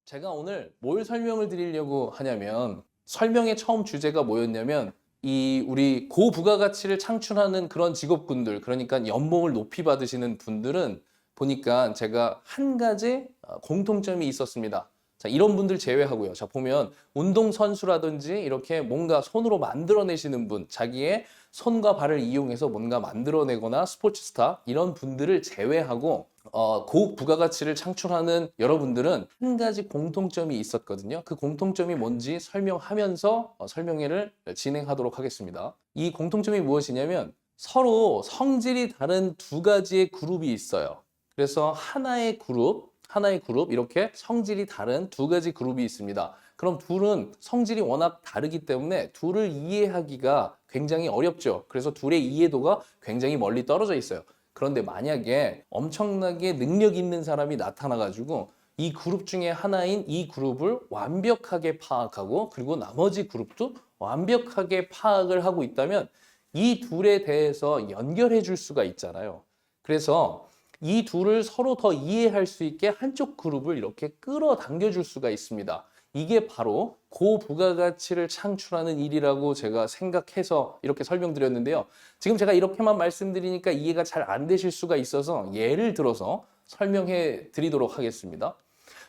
제가 오늘 뭘 설명을 드리려고 하냐면 설명의 처음 주제가 뭐였냐면 우리 고부가가치를 창출하는 그런 직업군들, 그러니까 연봉을 높이 받으시는 분들은 보니까 제가 한 가지 공통점이 있었습니다. 자, 이런 분들 제외하고요. 자, 보면 운동선수라든지 이렇게 뭔가 손으로 만들어내시는 분, 자기의 손과 발을 이용해서 뭔가 만들어내거나 스포츠스타 이런 분들을 제외하고 고부가가치를 창출하는 여러분들은 한 가지 공통점이 있었거든요. 그 공통점이 뭔지 설명하면서 설명회를 진행하도록 하겠습니다. 이 공통점이 무엇이냐면 서로 성질이 다른 두 가지의 그룹이 있어요. 그래서 하나의 그룹 이렇게 성질이 다른 두 가지 그룹이 있습니다. 그럼 둘은 성질이 워낙 다르기 때문에 둘을 이해하기가 굉장히 어렵죠. 그래서 둘의 이해도가 굉장히 멀리 떨어져 있어요. 그런데 만약에 엄청나게 능력 있는 사람이 나타나가지고 이 그룹 중에 하나인 이 그룹을 완벽하게 파악하고 그리고 나머지 그룹도 완벽하게 파악을 하고 있다면 이 둘에 대해서 연결해 줄 수가 있잖아요. 그래서 이 둘을 서로 더 이해할 수 있게 한쪽 그룹을 이렇게 끌어당겨 줄 수가 있습니다. 이게 바로 고부가가치를 창출하는 일이라고 제가 생각해서 이렇게 설명드렸는데요. 지금 제가 이렇게만 말씀드리니까 이해가 잘 안 되실 수가 있어서 예를 들어서 설명해 드리도록 하겠습니다.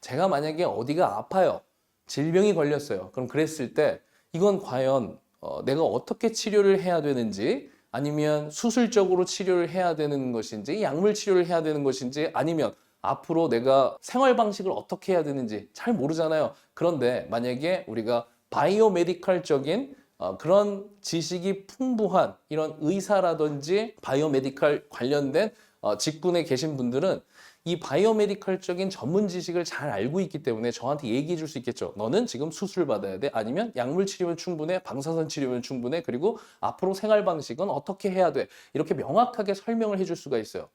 제가 만약에 어디가 아파요. 질병이 걸렸어요. 그럼 그랬을 때 이건 과연 내가 어떻게 치료를 해야 되는지, 아니면 수술적으로 치료를 해야 되는 것인지, 약물 치료를 해야 되는 것인지, 아니면 앞으로 내가 생활 방식을 어떻게 해야 되는지 잘 모르잖아요. 그런데 만약에 우리가 바이오메디컬적인 그런 지식이 풍부한 이런 의사라든지 바이오메디컬 관련된 직군에 계신 분들은 이 바이오메디컬적인 전문 지식을 잘 알고 있기 때문에 저한테 얘기해 줄 수 있겠죠. 너는 지금 수술 받아야 돼. 아니면 약물 치료면 충분해. 방사선 치료면 충분해. 그리고 앞으로 생활 방식은 어떻게 해야 돼. 이렇게 명확하게 설명을 해줄 수가 있어요.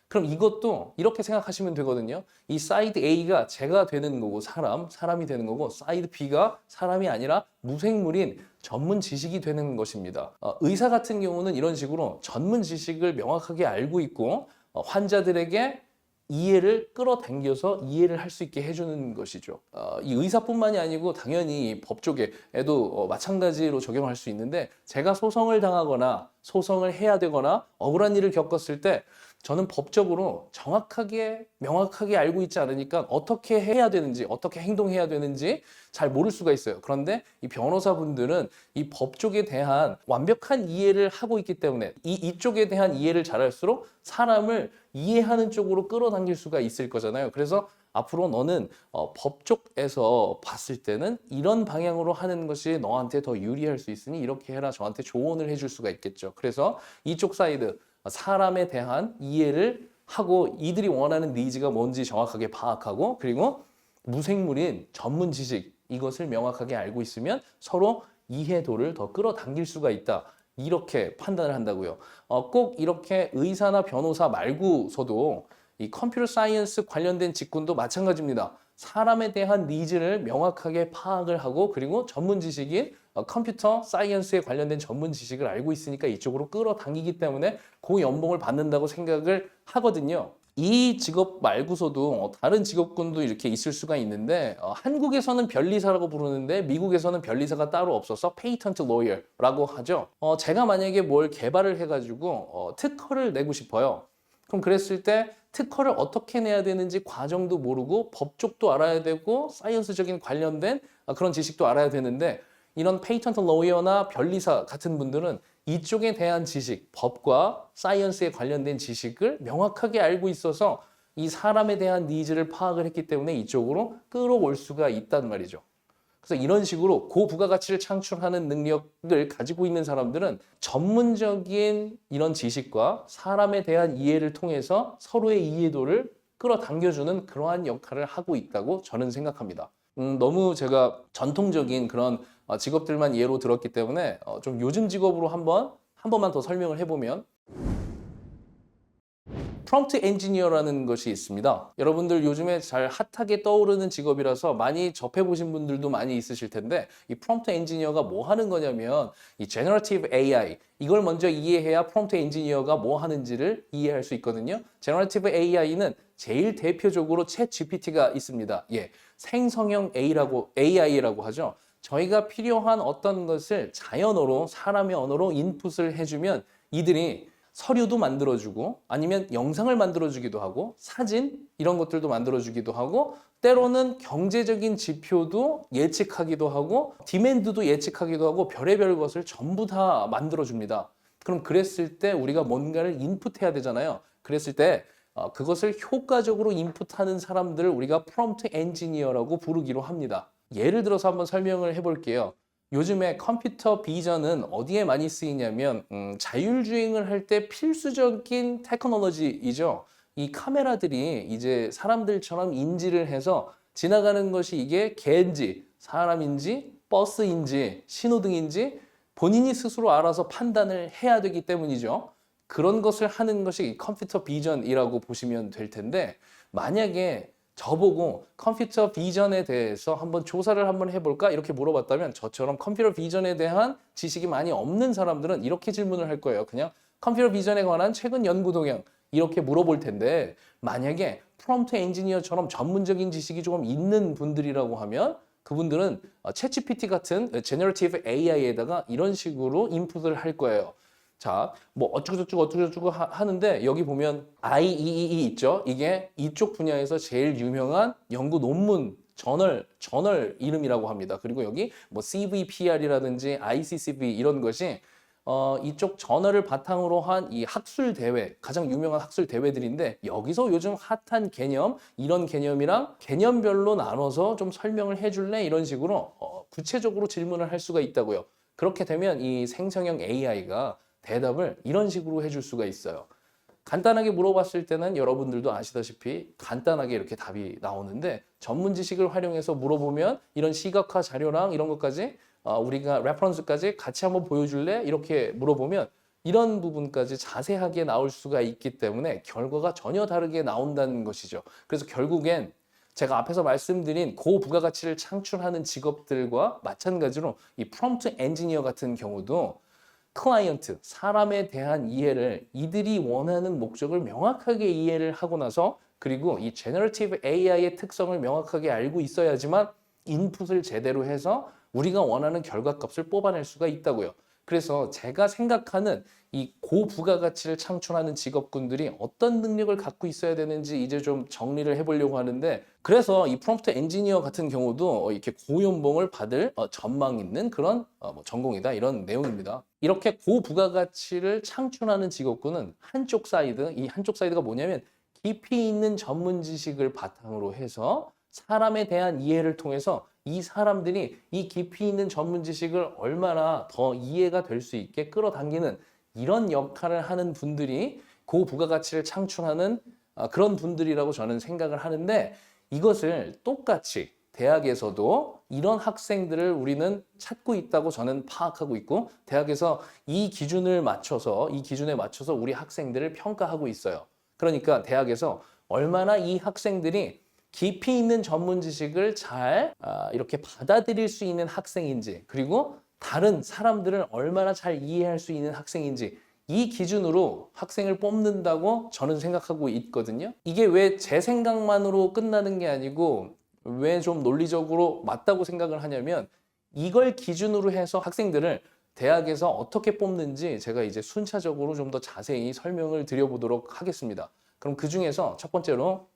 그럼 이것도 이렇게 생각하시면 되거든요. 이 사이드 A가 제가 되는 거고 사람이 되는 거고, 사이드 B가 사람이 아니라 무생물인 전문 지식이 되는 것입니다. 의사 같은 경우는 이런 식으로 전문 지식을 명확하게 알고 있고 환자들에게 이해를 끌어당겨서 이해를 할 수 있게 해주는 것이죠. 이 의사뿐만이 아니고 당연히 법 쪽에도 마찬가지로 적용할 수 있는데, 제가 소송을 당하거나 소송을 해야 되거나 억울한 일을 겪었을 때 저는 법적으로 정확하게 명확하게 알고 있지 않으니까 어떻게 해야 되는지 어떻게 행동해야 되는지 잘 모를 수가 있어요. 그런데 이 변호사분들은 이 법쪽에 대한 완벽한 이해를 하고 있기 때문에 이쪽에 대한 이해를 잘할수록 사람을 이해하는 쪽으로 끌어당길 수가 있을 거잖아요. 그래서 앞으로 너는 법 쪽에서 봤을 때는 이런 방향으로 하는 것이 너한테 더 유리할 수 있으니 이렇게 해라, 저한테 조언을 해줄 수가 있겠죠. 그래서 이쪽 사이드 사람에 대한 이해를 하고 이들이 원하는 니즈가 뭔지 정확하게 파악하고, 그리고 무생물인 전문 지식 이것을 명확하게 알고 있으면 서로 이해도를 더 끌어당길 수가 있다. 이렇게 판단을 한다고요. 꼭 이렇게 의사나 변호사 말고서도 이 컴퓨터 사이언스 관련된 직군도 마찬가지입니다. 사람에 대한 니즈를 명확하게 파악을 하고 그리고 전문 지식인 컴퓨터 사이언스에 관련된 전문 지식을 알고 있으니까 이쪽으로 끌어당기기 때문에 고연봉을 받는다고 생각을 하거든요. 이 직업 말고서도 다른 직업군도 이렇게 있을 수가 있는데 한국에서는 변리사라고 부르는데 미국에서는 변리사가 따로 없어서 페이턴트 로이어라고 하죠. 제가 만약에 뭘 개발을 해가지고 특허를 내고 싶어요. 그럼 그랬을 때 특허를 어떻게 내야 되는지 과정도 모르고 법 쪽도 알아야 되고 사이언스적인 관련된 그런 지식도 알아야 되는데, 이런 페이턴트 로이어나 변리사 같은 분들은 이쪽에 대한 지식, 법과 사이언스에 관련된 지식을 명확하게 알고 있어서 이 사람에 대한 니즈를 파악을 했기 때문에 이쪽으로 끌어올 수가 있단 말이죠. 그래서 이런 식으로 고부가가치를 창출하는 능력을 가지고 있는 사람들은 전문적인 이런 지식과 사람에 대한 이해를 통해서 서로의 이해도를 끌어당겨주는 그러한 역할을 하고 있다고 저는 생각합니다. 너무 제가 전통적인 그런 직업들만 예로 들었기 때문에 좀 요즘 직업으로 한 번만 더 설명을 해보면, 프롬프트 엔지니어라는 것이 있습니다. 여러분들 요즘에 잘 핫하게 떠오르는 직업이라서 많이 접해보신 분들도 많이 있으실 텐데 이 프롬프트 엔지니어가 뭐 하는 거냐면 이 제너러티브 AI 이걸 먼저 이해해야 프롬프트 엔지니어가 뭐 하는지를 이해할 수 있거든요. 제너러티브 AI는 제일 대표적으로 챗 GPT가 있습니다. 예, 생성형 AI라고 하죠. 저희가 필요한 어떤 것을 자연어로 사람의 언어로 인풋을 해주면 이들이 서류도 만들어주고 아니면 영상을 만들어주기도 하고 사진 이런 것들도 만들어주기도 하고 때로는 경제적인 지표도 예측하기도 하고 디맨드도 예측하기도 하고 별의별 것을 전부 다 만들어줍니다. 그럼 그랬을 때 우리가 뭔가를 인풋해야 되잖아요. 그랬을 때 그것을 효과적으로 인풋하는 사람들을 우리가 프롬프트 엔지니어라고 부르기로 합니다. 예를 들어서 한번 설명을 해볼게요. 요즘에 컴퓨터 비전은 어디에 많이 쓰이냐면 자율주행을 할 때 필수적인 테크놀로지이죠. 이 카메라들이 이제 사람들처럼 인지를 해서 지나가는 것이 이게 개인지 사람인지 버스인지 신호등인지 본인이 스스로 알아서 판단을 해야 되기 때문이죠. 그런 것을 하는 것이 컴퓨터 비전이라고 보시면 될 텐데 만약에 저보고 컴퓨터 비전에 대해서 한번 조사를 한번 해볼까? 이렇게 물어봤다면 저처럼 컴퓨터 비전에 대한 지식이 많이 없는 사람들은 이렇게 질문을 할 거예요. 그냥 컴퓨터 비전에 관한 최근 연구 동향 이렇게 물어볼 텐데 만약에 프롬프트 엔지니어처럼 전문적인 지식이 조금 있는 분들이라고 하면 그분들은 챗GPT 같은 제너러티브 AI에다가 이런 식으로 인풋을 할 거예요. 자, 뭐 어쩌고저쩌고 하는데 여기 보면 IEEE 있죠? 이게 이쪽 분야에서 제일 유명한 연구 논문 저널 이름이라고 합니다. 그리고 여기 뭐 CVPR이라든지 ICCV 이런 것이 이쪽 저널을 바탕으로 한 이 학술 대회, 가장 유명한 학술 대회들인데 여기서 요즘 핫한 개념, 이런 개념이랑 개념별로 나눠서 좀 설명을 해줄래? 이런 식으로 구체적으로 질문을 할 수가 있다고요. 그렇게 되면 이 생성형 AI가 대답을 이런 식으로 해줄 수가 있어요. 간단하게 물어봤을 때는 여러분들도 아시다시피 간단하게 이렇게 답이 나오는데 전문 지식을 활용해서 물어보면 이런 시각화 자료랑 이런 것까지 우리가 레퍼런스까지 같이 한번 보여줄래? 이렇게 물어보면 이런 부분까지 자세하게 나올 수가 있기 때문에 결과가 전혀 다르게 나온다는 것이죠. 그래서 결국엔 제가 앞에서 말씀드린 고부가가치를 창출하는 직업들과 마찬가지로 이 프롬프트 엔지니어 같은 경우도 클라이언트, 사람에 대한 이해를 이들이 원하는 목적을 명확하게 이해를 하고 나서 그리고 이 제너러티브 AI의 특성을 명확하게 알고 있어야지만 인풋을 제대로 해서 우리가 원하는 결과값을 뽑아낼 수가 있다고요. 그래서 제가 생각하는 이 고부가가치를 창출하는 직업군들이 어떤 능력을 갖고 있어야 되는지 이제 좀 정리를 해보려고 하는데 그래서 이 프롬프트 엔지니어 같은 경우도 이렇게 고연봉을 받을 전망 있는 그런 뭐 전공이다 이런 내용입니다. 이렇게 고부가가치를 창출하는 직업군은 한쪽 사이드, 이 한쪽 사이드가 뭐냐면 깊이 있는 전문 지식을 바탕으로 해서 사람에 대한 이해를 통해서 이 사람들이 이 깊이 있는 전문 지식을 얼마나 더 이해가 될 수 있게 끌어당기는 이런 역할을 하는 분들이 고부가가치를 창출하는 그런 분들이라고 저는 생각을 하는데 이것을 똑같이 대학에서도 이런 학생들을 우리는 찾고 있다고 저는 파악하고 있고 대학에서 이 기준에 맞춰서 우리 학생들을 평가하고 있어요. 그러니까 대학에서 얼마나 이 학생들이 깊이 있는 전문 지식을 잘 이렇게 받아들일 수 있는 학생인지 그리고 다른 사람들을 얼마나 잘 이해할 수 있는 학생인지 이 기준으로 학생을 뽑는다고 저는 생각하고 있거든요. 이게 왜 제 생각만으로 끝나는 게 아니고 왜 좀 논리적으로 맞다고 생각을 하냐면 이걸 기준으로 해서 학생들을 대학에서 어떻게 뽑는지 제가 이제 순차적으로 좀 더 자세히 설명을 드려보도록 하겠습니다. 그럼 그 중에서 첫 번째로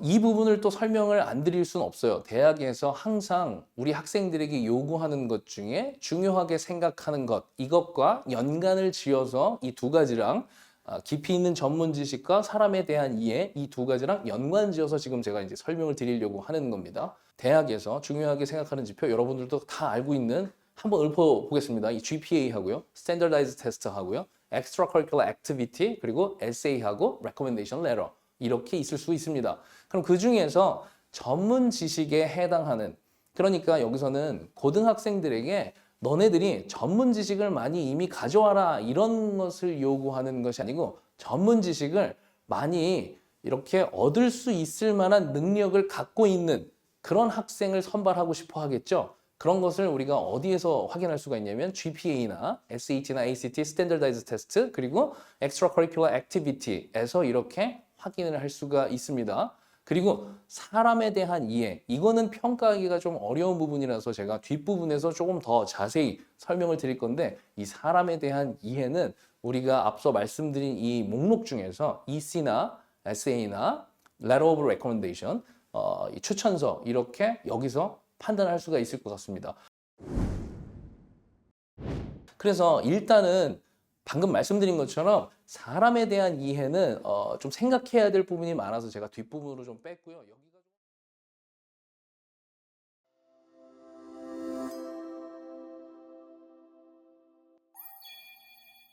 이 부분을 또 설명을 안 드릴 수는 없어요. 대학에서 항상 우리 학생들에게 요구하는 것 중에 중요하게 생각하는 것, 이것과 연관을 지어서 이 두 가지랑 깊이 있는 전문 지식과 사람에 대한 이해, 이 두 가지랑 연관 지어서 지금 제가 이제 설명을 드리려고 하는 겁니다. 대학에서 중요하게 생각하는 지표, 여러분들도 다 알고 있는 한번 읊어보겠습니다. 이 GPA 하고요, Standardized Test 하고요, Extracurricular Activity, 그리고 Essay하고 Recommendation Letter. 이렇게 있을 수 있습니다. 그럼 그 중에서 전문 지식에 해당하는 그러니까 여기서는 고등학생들에게 너네들이 전문 지식을 많이 이미 가져와라 이런 것을 요구하는 것이 아니고 전문 지식을 많이 이렇게 얻을 수 있을 만한 능력을 갖고 있는 그런 학생을 선발하고 싶어 하겠죠. 그런 것을 우리가 어디에서 확인할 수가 있냐면 GPA나 SAT나 ACT, Standardized Test, 그리고 Extracurricular Activity에서 이렇게 확인을 할 수가 있습니다. 그리고 사람에 대한 이해, 이거는 평가하기가 좀 어려운 부분이라서 제가 뒷부분에서 조금 더 자세히 설명을 드릴 건데, 이 사람에 대한 이해는 우리가 앞서 말씀드린 이 목록 중에서 EC나 SA나 Letter of Recommendation, 이 추천서, 이렇게 여기서 판단할 수가 있을 것 같습니다. 그래서 일단은 방금 말씀드린 것처럼 사람에 대한 이해는 좀 생각해야 될 부분이 많아서 제가 뒷부분으로 좀 뺐고요.